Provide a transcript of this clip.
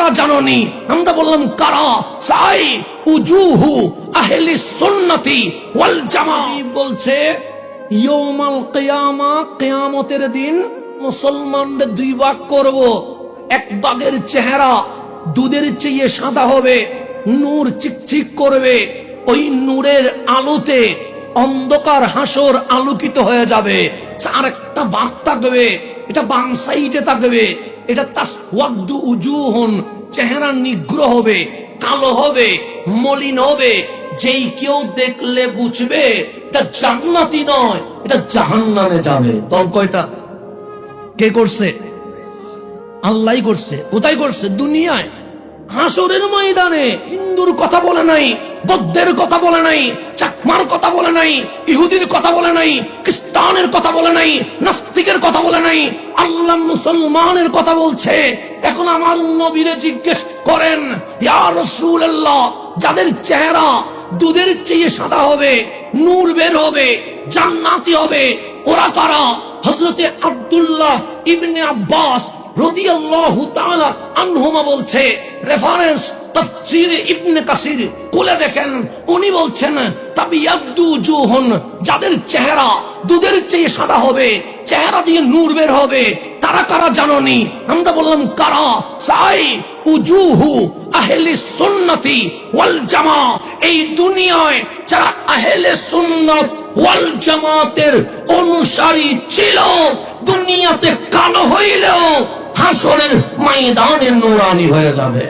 কারা জানোনি? আমরা বললাম কারা? সাই উজুহু আহলি সুন্নতি ওয়াল জামাআহ। বলছে ইয়াউমাল কিয়ামা, কিয়ামতের দিন মুসলমানদের দুই ভাগ করব। এক ভাগের চেহারা দুধের চেয়ে সাদা হবে, নূর চিকচিক করবে, ওই নূরের আলোতে অন্ধকার হাসর আলোকিত হয়ে যাবে। আর একটা ভাগ থাকবে, এটা বাম সাইডে থাকবে, এটা তাসওয়াদু উজুহুন, চেহারা নিগ্র হবে, কালো হবে, মলিন হবে। যেই কেউ দেখলে বুঝবে এটা জান্নাতি নয়, এটা জাহান্নামে যাবে। দল কয়টা? কে করছে? আল্লাহই করছে। কোথায় করছে? দুনিয়ায়, হাসরের ময়দানে। হিন্দুর কথা বলে নাই, বৌদ্ধের কথা বলে নাই, চাকমার কথা বলে নাই, ইহুদির কথা বলে নাই, খ্রিস্টানের কথা বলে নাই, নাস্তিকের কথা বলে নাই, আল্লাহ মুসলমানের কথা বলছে। এখন আমার নবীরে জিজ্ঞেস করেন, ইয়া রাসূলুল্লাহ, যাদের চেহারা দুধের চেয়ে সাদা হবে, নূর বের হবে, জান্নাতি হবে, ওরা কারা? হযরতে আব্দুল্লাহ ইবনে আব্বাস রাদিয়াল্লাহু তাআলা আনহুমা বলছে, রেফারেন্স তাফসীর ইবনে কাসির খুলে দেখেন, উনি বলছেন তাবিয়াদ্দু উজুহুন, যাদের চেহারা দুধের চেয়ে সাদা হবে, চেহারা দিয়ে নূর বের হবে, তারা কারা জানোনি? আমরা বললাম কারা? সাই উজুহু আহলি সুন্নতি ওয়াল জামাআহ। এই দুনিয়ায় যারা আহলে সুন্নাত ওয়াল জামাতের অনুসারী ছিল, দুনিয়াতে কালো হইলেও হাসরের ময়দানে নূরানি হয়ে যাবে।